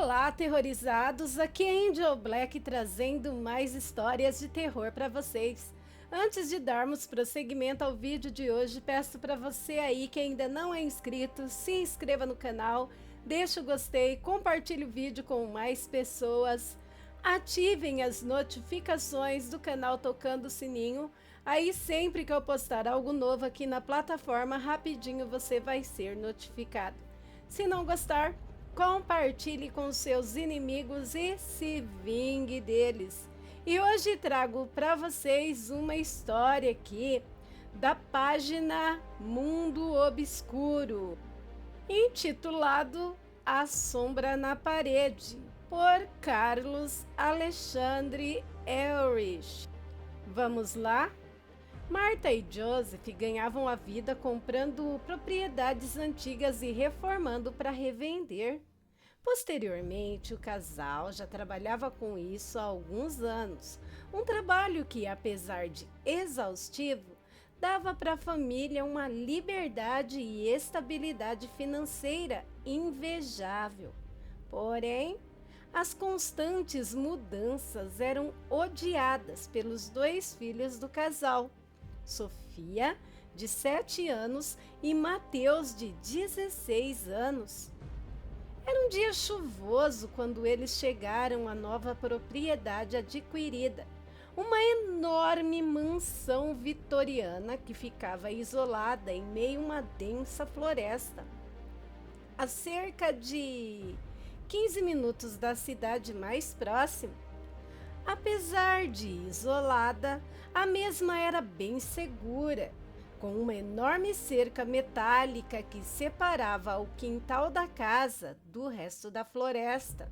Olá, aterrorizados! Aqui é Angel Black trazendo mais histórias de terror para vocês. Antes de darmos prosseguimento ao vídeo de hoje, peço para você aí que ainda não é inscrito, se inscreva no canal, deixe o gostei, compartilhe o vídeo com mais pessoas, ativem as notificações do canal tocando o sininho, aí sempre que eu postar algo novo aqui na plataforma, rapidinho você vai ser notificado. Se não gostar, compartilhe com seus inimigos e se vingue deles. E hoje trago para vocês uma história aqui da página Mundo Obscuro, intitulado A Sombra na Parede, por Carlos Alexandre Ehrlich. Vamos lá? Marta e Joseph ganhavam a vida comprando propriedades antigas e reformando para revender. Posteriormente, o casal já trabalhava com isso há alguns anos, um trabalho que, apesar de exaustivo, dava para a família uma liberdade e estabilidade financeira invejável. Porém, as constantes mudanças eram odiadas pelos dois filhos do casal, Sofia, de 7 anos, e Mateus, de 16 anos. Era um dia chuvoso quando eles chegaram à nova propriedade adquirida, uma enorme mansão vitoriana que ficava isolada em meio a uma densa floresta, a cerca de 15 minutos da cidade mais próxima. Apesar de isolada, a mesma era bem segura, com uma enorme cerca metálica que separava o quintal da casa do resto da floresta.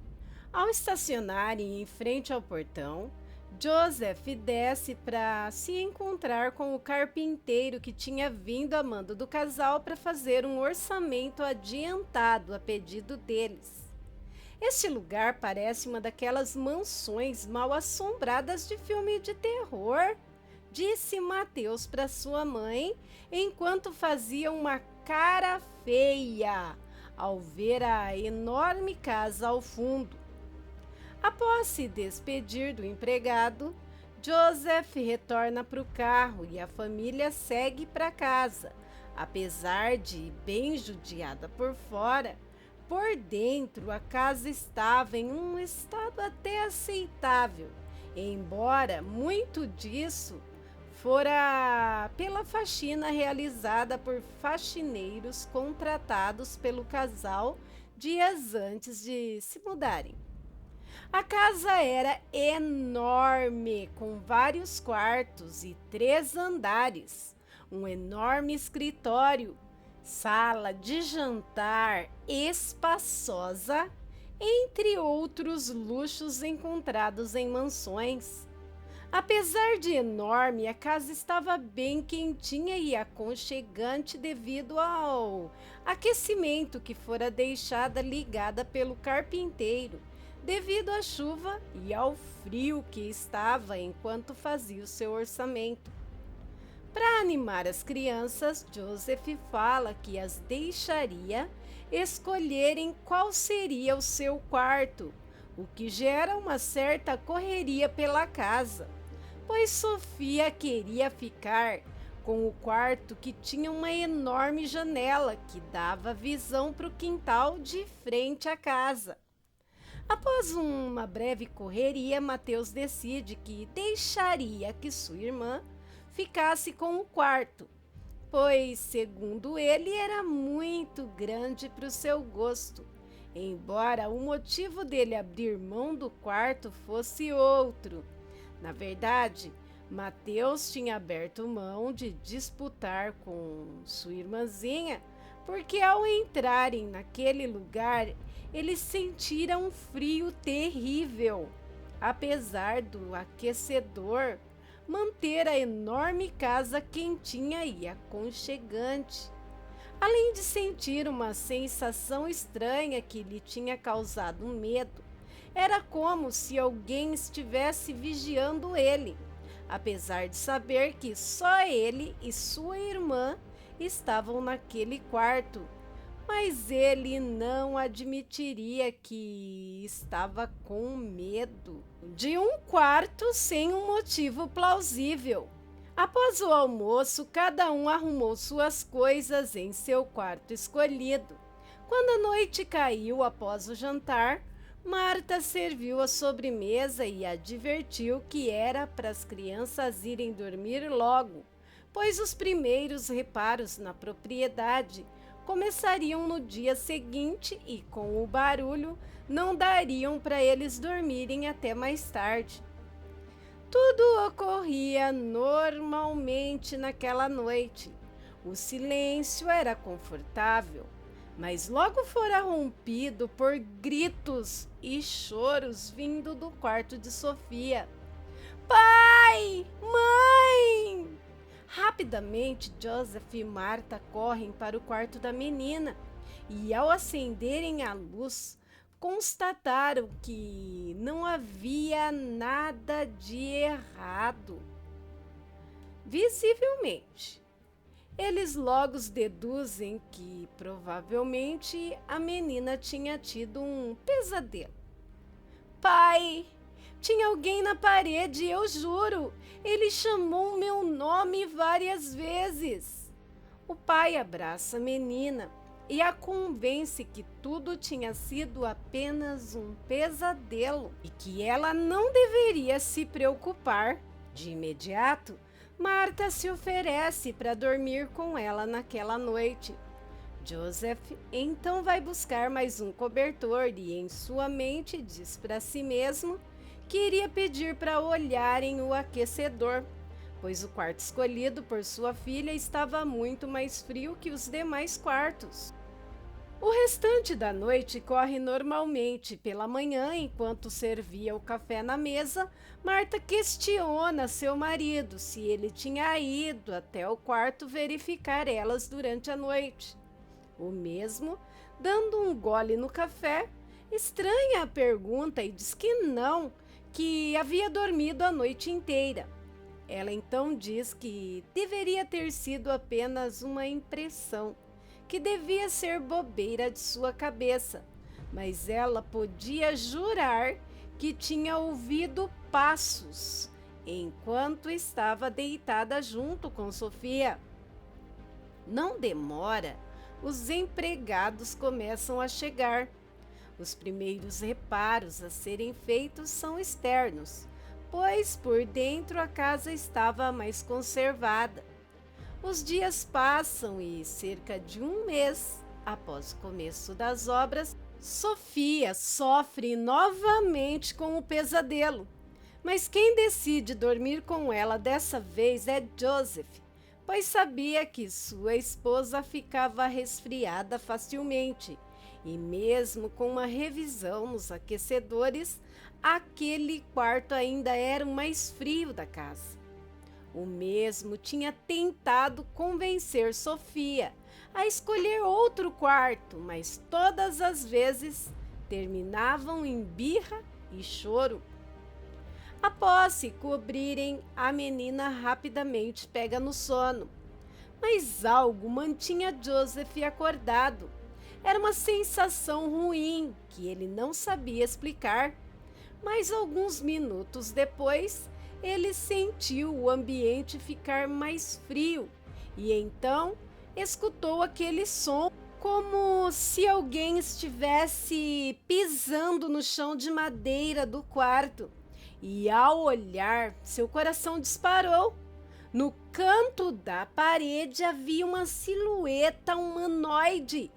Ao estacionarem em frente ao portão, Joseph desce para se encontrar com o carpinteiro que tinha vindo a mando do casal para fazer um orçamento adiantado a pedido deles. Este lugar parece uma daquelas mansões mal assombradas de filme de terror, disse Mateus para sua mãe, enquanto fazia uma cara feia ao ver a enorme casa ao fundo. Após se despedir do empregado, Joseph retorna para o carro e a família segue para casa. Apesar de bem judiada por fora, por dentro a casa estava em um estado até aceitável, embora muito disso fora pela faxina realizada por faxineiros contratados pelo casal dias antes de se mudarem. A casa era enorme, com vários quartos e 3 andares, um enorme escritório, sala de jantar espaçosa, entre outros luxos encontrados em mansões. Apesar de enorme, a casa estava bem quentinha e aconchegante devido ao aquecimento que fora deixada ligada pelo carpinteiro, devido à chuva e ao frio que estava enquanto fazia o seu orçamento. Para animar as crianças, Joseph fala que as deixaria escolherem qual seria o seu quarto, o que gera uma certa correria pela casa, pois Sofia queria ficar com o quarto que tinha uma enorme janela que dava visão para o quintal de frente à casa. Após uma breve correria, Mateus decide que deixaria que sua irmã ficasse com o quarto, pois, segundo ele, era muito grande para o seu gosto, embora o motivo dele abrir mão do quarto fosse outro. Na verdade, Mateus tinha aberto mão de disputar com sua irmãzinha, porque ao entrarem naquele lugar, eles sentiram um frio terrível, apesar do aquecedor manter a enorme casa quentinha e aconchegante. Além de sentir uma sensação estranha que lhe tinha causado medo, era como se alguém estivesse vigiando ele, apesar de saber que só ele e sua irmã estavam naquele quarto, mas ele não admitiria que estava com medo de um quarto sem um motivo plausível. Após o almoço, cada um arrumou suas coisas em seu quarto escolhido. Quando a noite caiu após o jantar, Marta serviu a sobremesa e advertiu que era para as crianças irem dormir logo, pois os primeiros reparos na propriedade começariam no dia seguinte e, com o barulho, não dariam para eles dormirem até mais tarde. Tudo ocorria normalmente naquela noite. O silêncio era confortável, mas logo fora rompido por gritos e choros vindo do quarto de Sofia. Pai! Mãe! Rapidamente, Joseph e Marta correm para o quarto da menina e, ao acenderem a luz, constataram que não havia nada de errado. Visivelmente, eles logo deduzem que provavelmente a menina tinha tido um pesadelo. Pai, tinha alguém na parede, eu juro. Ele chamou meu nome várias vezes. O pai abraça a menina e a convence que tudo tinha sido apenas um pesadelo e que ela não deveria se preocupar. De imediato, Marta se oferece para dormir com ela naquela noite. Joseph então vai buscar mais um cobertor e, em sua mente, diz para si mesmo que iria pedir para olharem o aquecedor, pois o quarto escolhido por sua filha estava muito mais frio que os demais quartos. O restante da noite corre normalmente. Pela manhã, enquanto servia o café na mesa, Marta questiona seu marido se ele tinha ido até o quarto verificar elas durante a noite. O mesmo, dando um gole no café, estranha a pergunta e diz que não, que havia dormido a noite inteira. Ela então diz que deveria ter sido apenas uma impressão, que devia ser bobeira de sua cabeça, mas ela podia jurar que tinha ouvido passos enquanto estava deitada junto com Sofia. Não demora, os empregados começam a chegar. Os primeiros reparos a serem feitos são externos, pois por dentro a casa estava mais conservada. Os dias passam e, cerca de um mês após o começo das obras, Sofia sofre novamente com o pesadelo. Mas quem decide dormir com ela dessa vez é Joseph, pois sabia que sua esposa ficava resfriada facilmente. E mesmo com uma revisão nos aquecedores, aquele quarto ainda era o mais frio da casa. O mesmo tinha tentado convencer Sofia a escolher outro quarto, mas todas as vezes terminavam em birra e choro. Após se cobrirem, a menina rapidamente pega no sono. Mas algo mantinha Joseph acordado. Era uma sensação ruim que ele não sabia explicar. Mas alguns minutos depois, ele sentiu o ambiente ficar mais frio e então escutou aquele som como se alguém estivesse pisando no chão de madeira do quarto. E ao olhar, seu coração disparou. No canto da parede havia uma silhueta humanoide.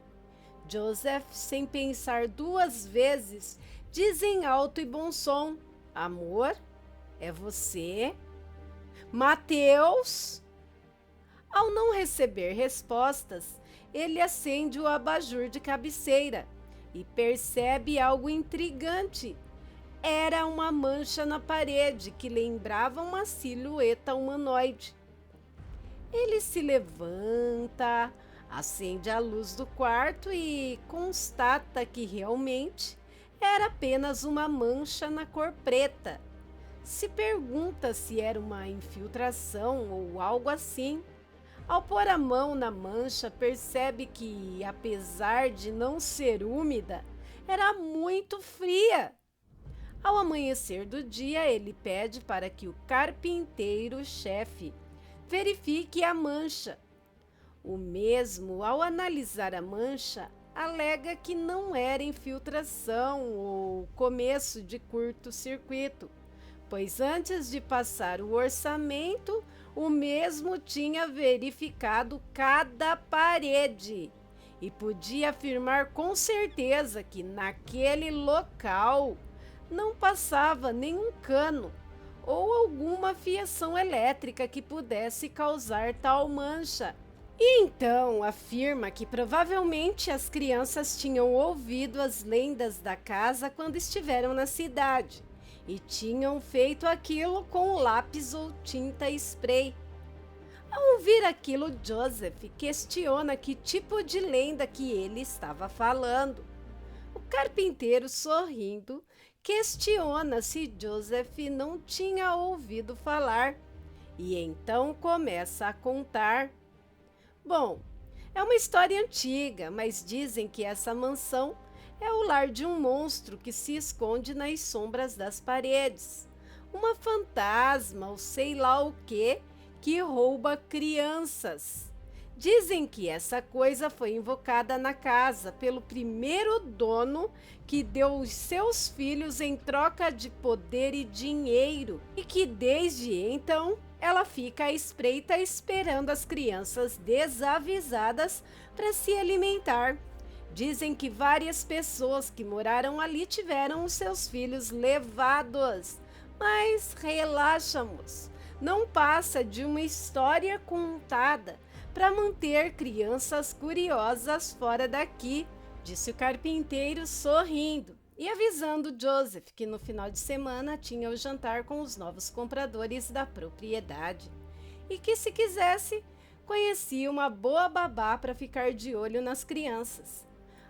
Joseph, sem pensar duas vezes, diz em alto e bom som: Amor, é você? Mateus? Ao não receber respostas, ele acende o abajur de cabeceira e percebe algo intrigante. Era uma mancha na parede que lembrava uma silhueta humanoide. Ele se levanta, acende a luz do quarto e constata que realmente era apenas uma mancha na cor preta. Se pergunta se era uma infiltração ou algo assim. Ao pôr a mão na mancha, percebe que, apesar de não ser úmida, era muito fria. Ao amanhecer do dia, ele pede para que o carpinteiro-chefe verifique a mancha. O mesmo, ao analisar a mancha, alega que não era infiltração ou começo de curto-circuito, pois antes de passar o orçamento, o mesmo tinha verificado cada parede e podia afirmar com certeza que naquele local não passava nenhum cano ou alguma fiação elétrica que pudesse causar tal mancha. E então afirma que provavelmente as crianças tinham ouvido as lendas da casa quando estiveram na cidade e tinham feito aquilo com lápis ou tinta spray. Ao ouvir aquilo, Joseph questiona que tipo de lenda que ele estava falando. O carpinteiro, sorrindo, questiona se Joseph não tinha ouvido falar e então começa a contar. Bom, é uma história antiga, mas dizem que essa mansão é o lar de um monstro que se esconde nas sombras das paredes. Uma fantasma ou sei lá o que rouba crianças. Dizem que essa coisa foi invocada na casa pelo primeiro dono que deu os seus filhos em troca de poder e dinheiro e que desde então ela fica à espreita esperando as crianças desavisadas para se alimentar. Dizem que várias pessoas que moraram ali tiveram os seus filhos levados, mas relaxa-nos, não passa de uma história contada para manter crianças curiosas fora daqui, disse o carpinteiro sorrindo e avisando Joseph que no final de semana tinha o jantar com os novos compradores da propriedade e que, se quisesse, conhecia uma boa babá para ficar de olho nas crianças.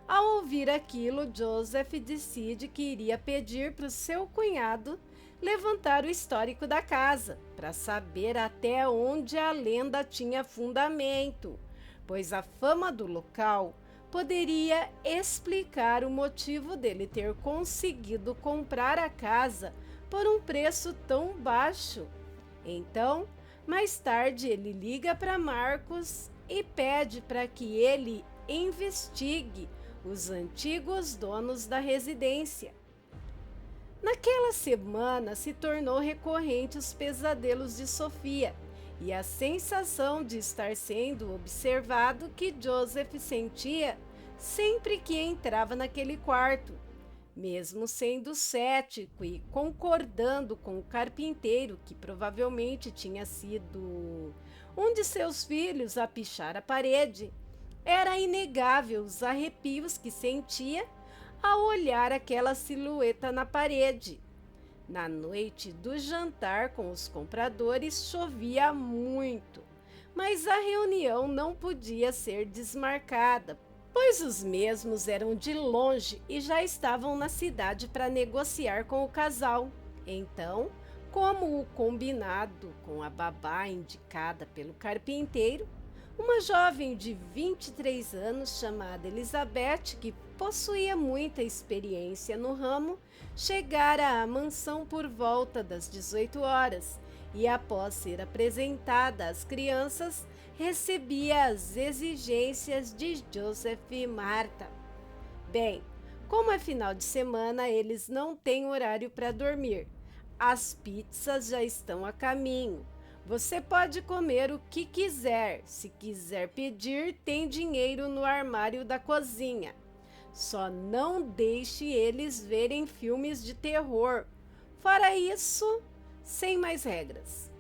Ao ouvir aquilo, Joseph decide que iria pedir para o seu cunhado levantar o histórico da casa, para saber até onde a lenda tinha fundamento, pois a fama do local poderia explicar o motivo dele ter conseguido comprar a casa por um preço tão baixo. Então, mais tarde, ele liga para Marcos e pede para que ele investigue os antigos donos da residência. Naquela semana se tornou recorrente os pesadelos de Sofia e a sensação de estar sendo observado que Joseph sentia sempre que entrava naquele quarto. Mesmo sendo cético e concordando com o carpinteiro que provavelmente tinha sido um de seus filhos a pichar a parede, era inegável os arrepios que sentia ao olhar aquela silhueta na parede. Na noite do jantar com os compradores chovia muito, mas a reunião não podia ser desmarcada, pois os mesmos eram de longe e já estavam na cidade para negociar com o casal. Então, como o combinado com a babá indicada pelo carpinteiro, uma jovem de 23 anos chamada Elizabeth, que possuía muita experiência no ramo, chegara à mansão por volta das 18 horas e, após ser apresentada às crianças, recebia as exigências de Joseph e Marta. Bem, como é final de semana, eles não têm horário para dormir. As pizzas já estão a caminho. Você pode comer o que quiser. Se quiser pedir, tem dinheiro no armário da cozinha. Só não deixe eles verem filmes de terror. Fora isso, sem mais regras.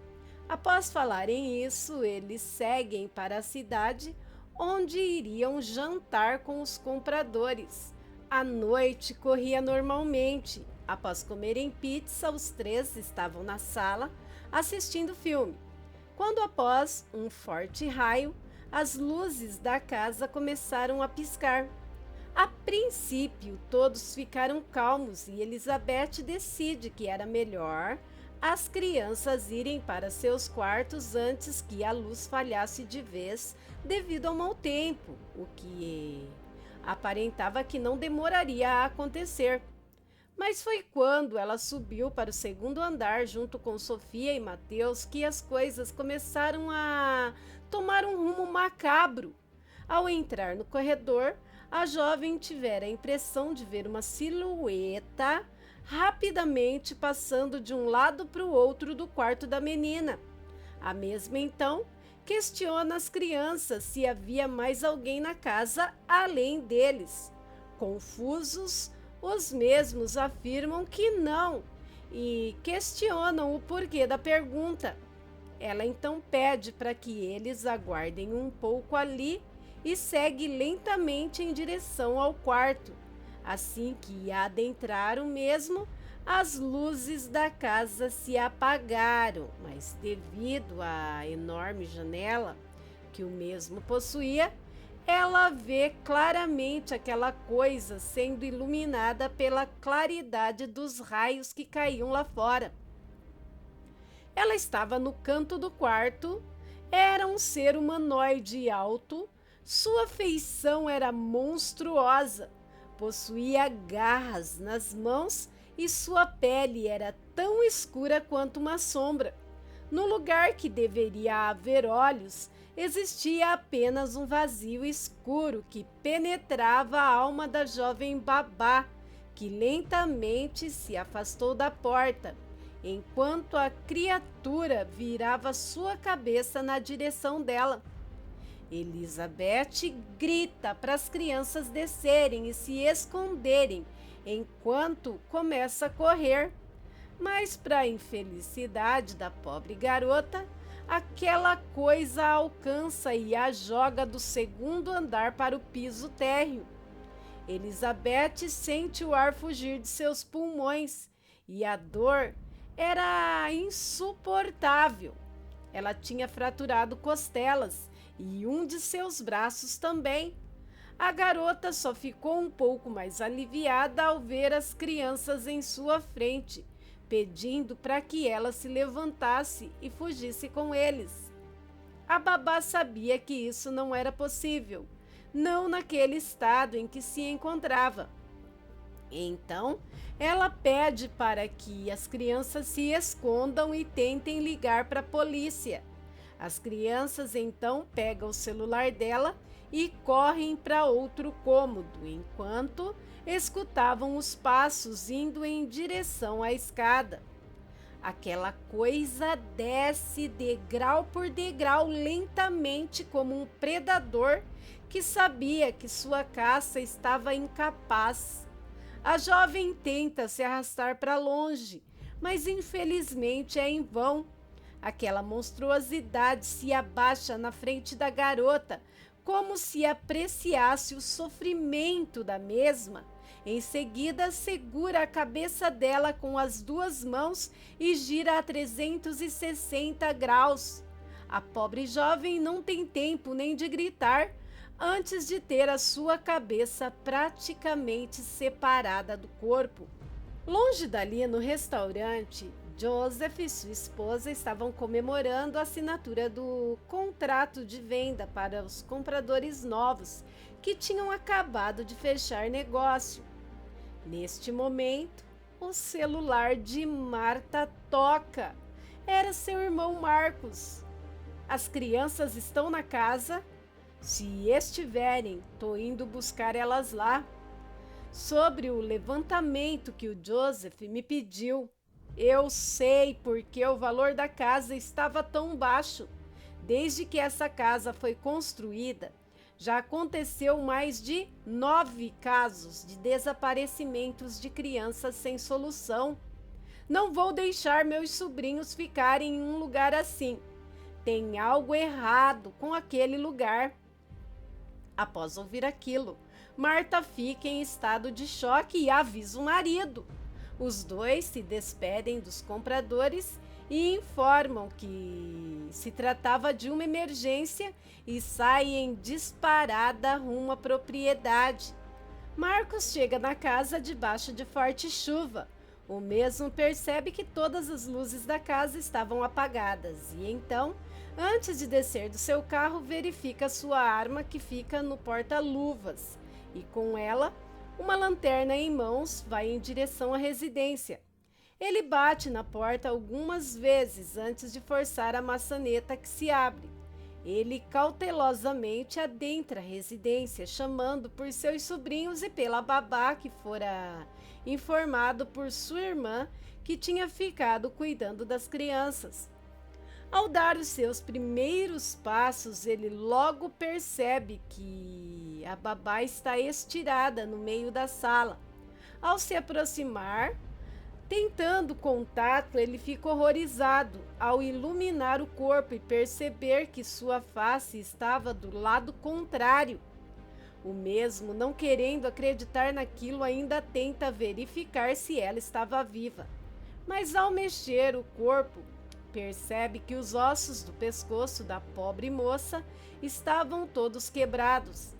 Após falarem isso, eles seguem para a cidade, onde iriam jantar com os compradores. A noite corria normalmente. Após comerem pizza, os três estavam na sala, assistindo filme, quando após um forte raio, as luzes da casa começaram a piscar. A princípio, todos ficaram calmos e Elizabeth decide que era melhor as crianças irem para seus quartos antes que a luz falhasse de vez devido ao mau tempo, o que aparentava que não demoraria a acontecer. Mas foi quando ela subiu para o segundo andar junto com Sofia e Mateus que as coisas começaram a tomar um rumo macabro. Ao entrar no corredor, a jovem tivera a impressão de ver uma silhueta rapidamente passando de um lado para o outro do quarto da menina. A mesma então questiona as crianças se havia mais alguém na casa além deles. Confusos, os mesmos afirmam que não e questionam o porquê da pergunta. Ela então pede para que eles aguardem um pouco ali e segue lentamente em direção ao quarto. Assim que adentraram mesmo, as luzes da casa se apagaram, mas devido à enorme janela que o mesmo possuía, ela vê claramente aquela coisa sendo iluminada pela claridade dos raios que caíam lá fora. Ela estava no canto do quarto, era um ser humanoide alto, sua feição era monstruosa, possuía garras nas mãos e sua pele era tão escura quanto uma sombra. No lugar que deveria haver olhos, existia apenas um vazio escuro que penetrava a alma da jovem babá, que lentamente se afastou da porta, enquanto a criatura virava sua cabeça na direção dela. Elizabeth grita para as crianças descerem e se esconderem, enquanto começa a correr. Mas, para a infelicidade da pobre garota, aquela coisa a alcança e a joga do segundo andar para o piso térreo. Elizabeth sente o ar fugir de seus pulmões e a dor era insuportável. Ela tinha fraturado costelas e um de seus braços também. A garota só ficou um pouco mais aliviada ao ver as crianças em sua frente, pedindo para que ela se levantasse e fugisse com eles. A babá sabia que isso não era possível, não naquele estado em que se encontrava. Então, ela pede para que as crianças se escondam e tentem ligar para a polícia. As crianças então pegam o celular dela e correm para outro cômodo, enquanto escutavam os passos indo em direção à escada. Aquela coisa desce degrau por degrau lentamente como um predador que sabia que sua caça estava incapaz. A jovem tenta se arrastar para longe, mas infelizmente é em vão. Aquela monstruosidade se abaixa na frente da garota, como se apreciasse o sofrimento da mesma. Em seguida, segura a cabeça dela com as duas mãos e gira a 360 graus. A pobre jovem não tem tempo nem de gritar, antes de ter a sua cabeça praticamente separada do corpo. Longe dali, no restaurante, Joseph e sua esposa estavam comemorando a assinatura do contrato de venda para os compradores novos que tinham acabado de fechar negócio. Neste momento, o celular de Marta toca. Era seu irmão Marcos. As crianças estão na casa? Se estiverem, tô indo buscar elas lá. Sobre o levantamento que o Joseph me pediu, eu sei porque o valor da casa estava tão baixo. Desde que essa casa foi construída, já aconteceu mais de 9 casos de desaparecimentos de crianças sem solução. Não vou deixar meus sobrinhos ficarem em um lugar assim. Tem algo errado com aquele lugar. Após ouvir aquilo, Marta fica em estado de choque e avisa o marido. Os dois se despedem dos compradores e informam que se tratava de uma emergência e saem disparada rumo à propriedade. Marcos chega na casa debaixo de forte chuva. O mesmo percebe que todas as luzes da casa estavam apagadas e então, antes de descer do seu carro, verifica sua arma que fica no porta-luvas e com ela, uma lanterna em mãos, vai em direção à residência. Ele bate na porta algumas vezes antes de forçar a maçaneta que se abre. Ele cautelosamente adentra a residência, chamando por seus sobrinhos e pela babá que fora informado por sua irmã que tinha ficado cuidando das crianças. Ao dar os seus primeiros passos, ele logo percebe que a babá está estirada no meio da sala. Ao se aproximar, tentando contato, ele fica horrorizado ao iluminar o corpo e perceber que sua face estava do lado contrário. O mesmo, não querendo acreditar naquilo, ainda tenta verificar se ela estava viva. Mas ao mexer o corpo, percebe que os ossos do pescoço da pobre moça estavam todos quebrados.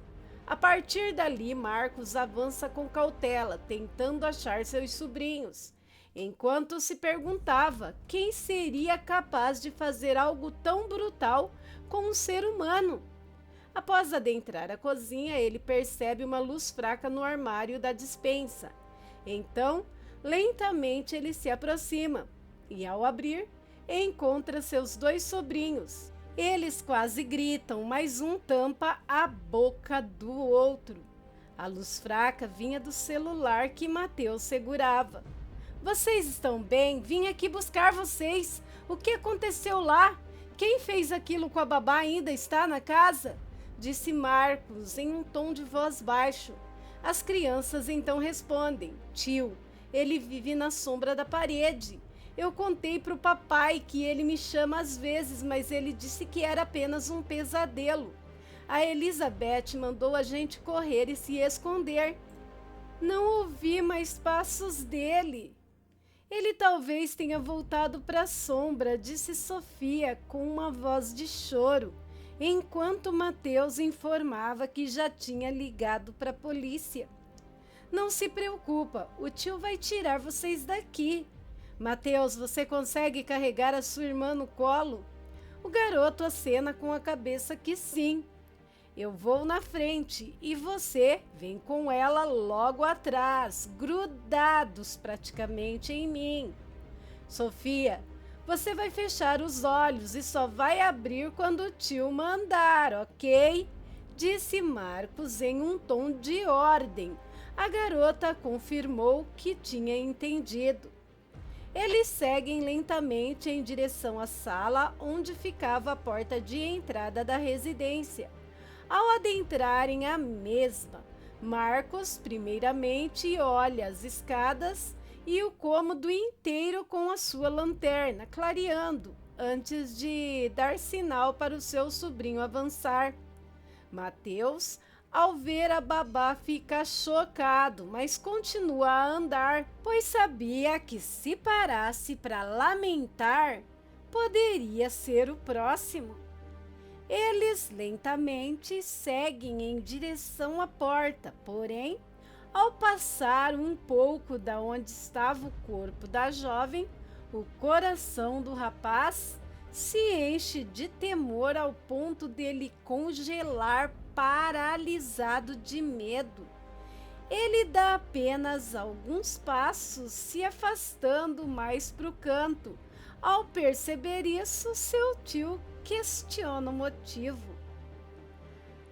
A partir dali, Marcos avança com cautela, tentando achar seus sobrinhos, enquanto se perguntava quem seria capaz de fazer algo tão brutal com um ser humano. Após adentrar a cozinha, ele percebe uma luz fraca no armário da despensa. Então, lentamente ele se aproxima e, ao abrir, encontra seus dois sobrinhos. Eles quase gritam, mas um tampa a boca do outro. A luz fraca vinha do celular que Mateus segurava. Vocês estão bem? Vim aqui buscar vocês. O que aconteceu lá? Quem fez aquilo com a babá ainda está na casa? Disse Marcos em um tom de voz baixo. As crianças então respondem: tio, ele vive na sombra da parede. Eu contei para o papai que ele me chama às vezes, mas ele disse que era apenas um pesadelo. A Elizabeth mandou a gente correr e se esconder. Não ouvi mais passos dele. Ele talvez tenha voltado para a sombra, disse Sofia com uma voz de choro, enquanto Mateus informava que já tinha ligado para a polícia. Não se preocupa, o tio vai tirar vocês daqui. Mateus, você consegue carregar a sua irmã no colo? O garoto acena com a cabeça que sim. Eu vou na frente e você vem com ela logo atrás, grudados praticamente em mim. Sofia, você vai fechar os olhos e só vai abrir quando o tio mandar, ok? Disse Marcos em um tom de ordem. A garota confirmou que tinha entendido. Eles seguem lentamente em direção à sala onde ficava a porta de entrada da residência. Ao adentrarem a mesma, Marcos primeiramente olha as escadas e o cômodo inteiro com a sua lanterna, clareando, antes de dar sinal para o seu sobrinho avançar. Mateus, ao ver a babá, fica chocado, mas continua a andar, pois sabia que se parasse para lamentar, poderia ser o próximo. Eles lentamente seguem em direção à porta, porém, ao passar um pouco da onde estava o corpo da jovem, o coração do rapaz se enche de temor ao ponto dele congelar, paralisado de medo. Ele dá apenas alguns passos, se afastando mais para o canto. Ao perceber isso, seu tio questiona o motivo.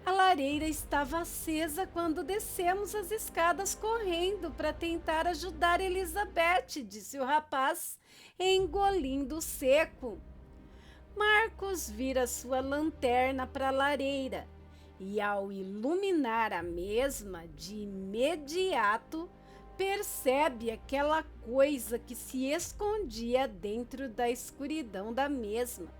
A lareira estava acesa quando descemos as escadas correndo para tentar ajudar Elizabeth, disse o rapaz, engolindo seco. Marcos vira sua lanterna para a lareira e, ao iluminar a mesma, de imediato percebe aquela coisa que se escondia dentro da escuridão da mesma.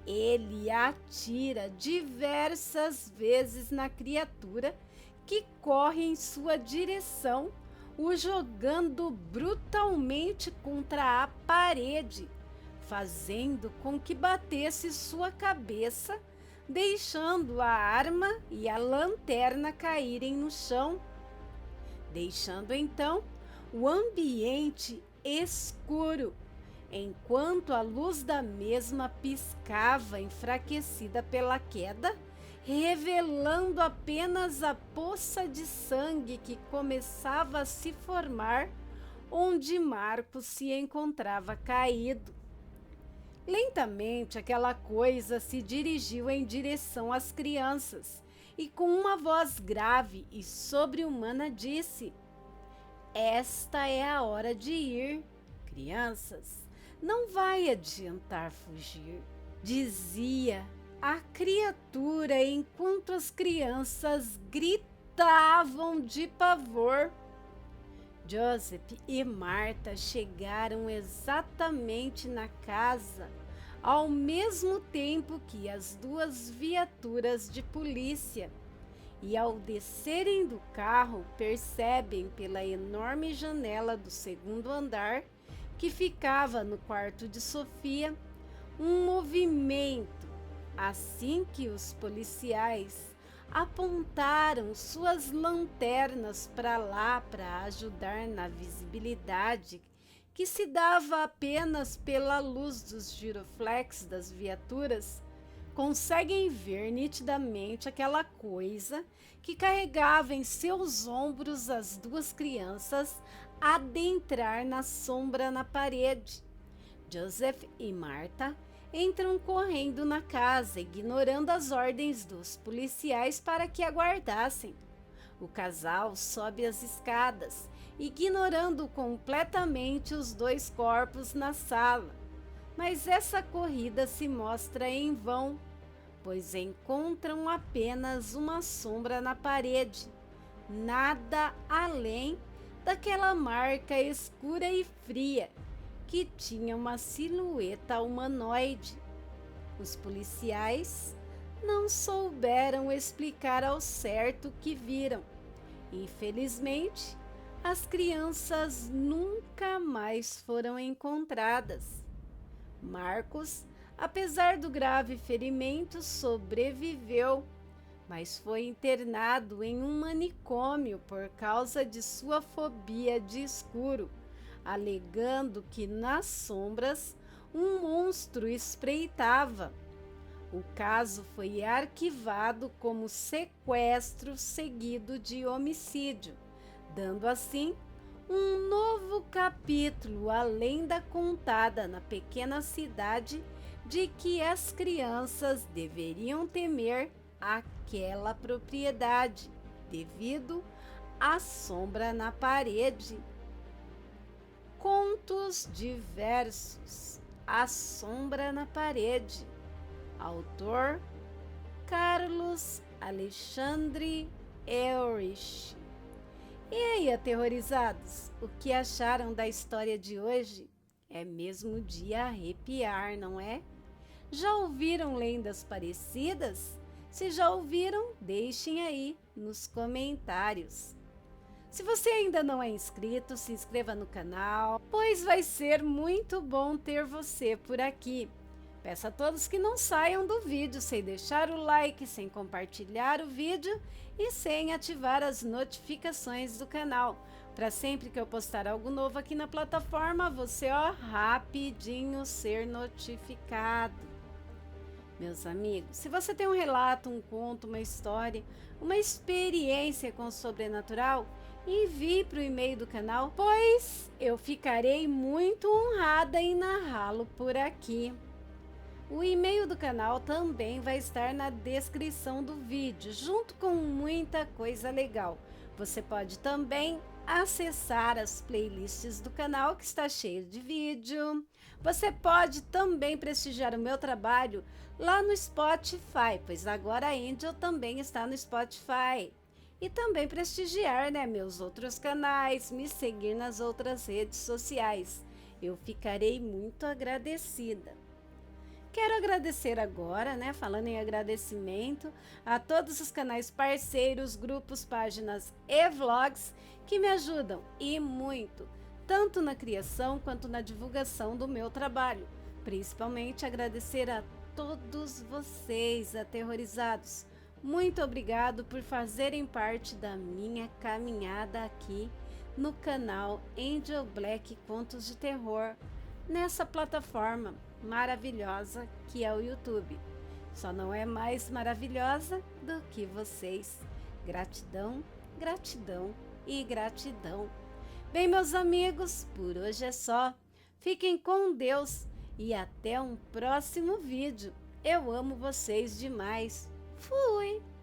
Ele atira diversas vezes na criatura que corre em sua direção, o jogando brutalmente contra a parede, fazendo com que batesse sua cabeça, deixando a arma e a lanterna caírem no chão, deixando então o ambiente escuro, enquanto a luz da mesma piscava enfraquecida pela queda, revelando apenas a poça de sangue que começava a se formar onde Marcos se encontrava caído. Lentamente, aquela coisa se dirigiu em direção às crianças e, com uma voz grave e sobre-humana, disse: "Esta é a hora de ir, crianças. Não vai adiantar fugir", dizia a criatura enquanto as crianças gritavam de pavor. Joseph e Marta chegaram exatamente na casa ao mesmo tempo que as duas viaturas de polícia, e ao descerem do carro percebem pela enorme janela do segundo andar, que ficava no quarto de Sofia, um movimento. Assim que os policiais apontaram suas lanternas para lá para ajudar na visibilidade que se dava apenas pela luz dos giroflex das viaturas, conseguem ver nitidamente aquela coisa que carregava em seus ombros as duas crianças adentrar na sombra na parede. Joseph e Marta entram correndo na casa, ignorando as ordens dos policiais para que aguardassem. O casal sobe as escadas, ignorando completamente os dois corpos na sala. Mas essa corrida se mostra em vão, pois encontram apenas uma sombra na parede, nada além daquela marca escura e fria que tinha uma silhueta humanoide. Os policiais não souberam explicar ao certo o que viram. Infelizmente, as crianças nunca mais foram encontradas. Marcos, apesar do grave ferimento, sobreviveu, mas foi internado em um manicômio por causa de sua fobia de escuro, alegando que nas sombras um monstro espreitava. O caso foi arquivado como sequestro seguido de homicídio, dando assim um novo capítulo à lenda contada na pequena cidade de que as crianças deveriam temer aquela propriedade devido à sombra na parede. Contos diversos. A sombra na parede. Autor Carlos Alexandre Ehrich. E aí, aterrorizados, o que acharam da história de hoje? É mesmo de arrepiar, não é? Já ouviram lendas parecidas? Se já ouviram, deixem aí nos comentários. Se você ainda não é inscrito, se inscreva no canal, pois vai ser muito bom ter você por aqui. Peço a todos que não saiam do vídeo sem deixar o like, sem compartilhar o vídeo e sem ativar as notificações do canal, para sempre que eu postar algo novo aqui na plataforma, você rapidinho ser notificado. Meus amigos, se você tem um relato, um conto, uma história, uma experiência com o sobrenatural, envie para o e-mail do canal, pois eu ficarei muito honrada em narrá-lo por aqui. O e-mail do canal também vai estar na descrição do vídeo, junto com muita coisa legal. Você pode também acessar as playlists do canal, que está cheio de vídeo. Você pode também prestigiar o meu trabalho lá no Spotify, pois agora a Angel também está no Spotify. E também prestigiar, meus outros canais, me seguir nas outras redes sociais. Eu ficarei muito agradecida. Quero agradecer agora, falando em agradecimento, a todos os canais parceiros, grupos, páginas e vlogs que me ajudam e muito, tanto na criação quanto na divulgação do meu trabalho. Principalmente agradecer a todos vocês aterrorizados. Muito obrigado por fazerem parte da minha caminhada aqui no canal Angel Black Contos de Terror, nessa plataforma maravilhosa que é o YouTube. Só não é mais maravilhosa do que vocês. Gratidão, gratidão e gratidão. Bem, meus amigos, por hoje é só. Fiquem com Deus e até um próximo vídeo. Eu amo vocês demais. Fui!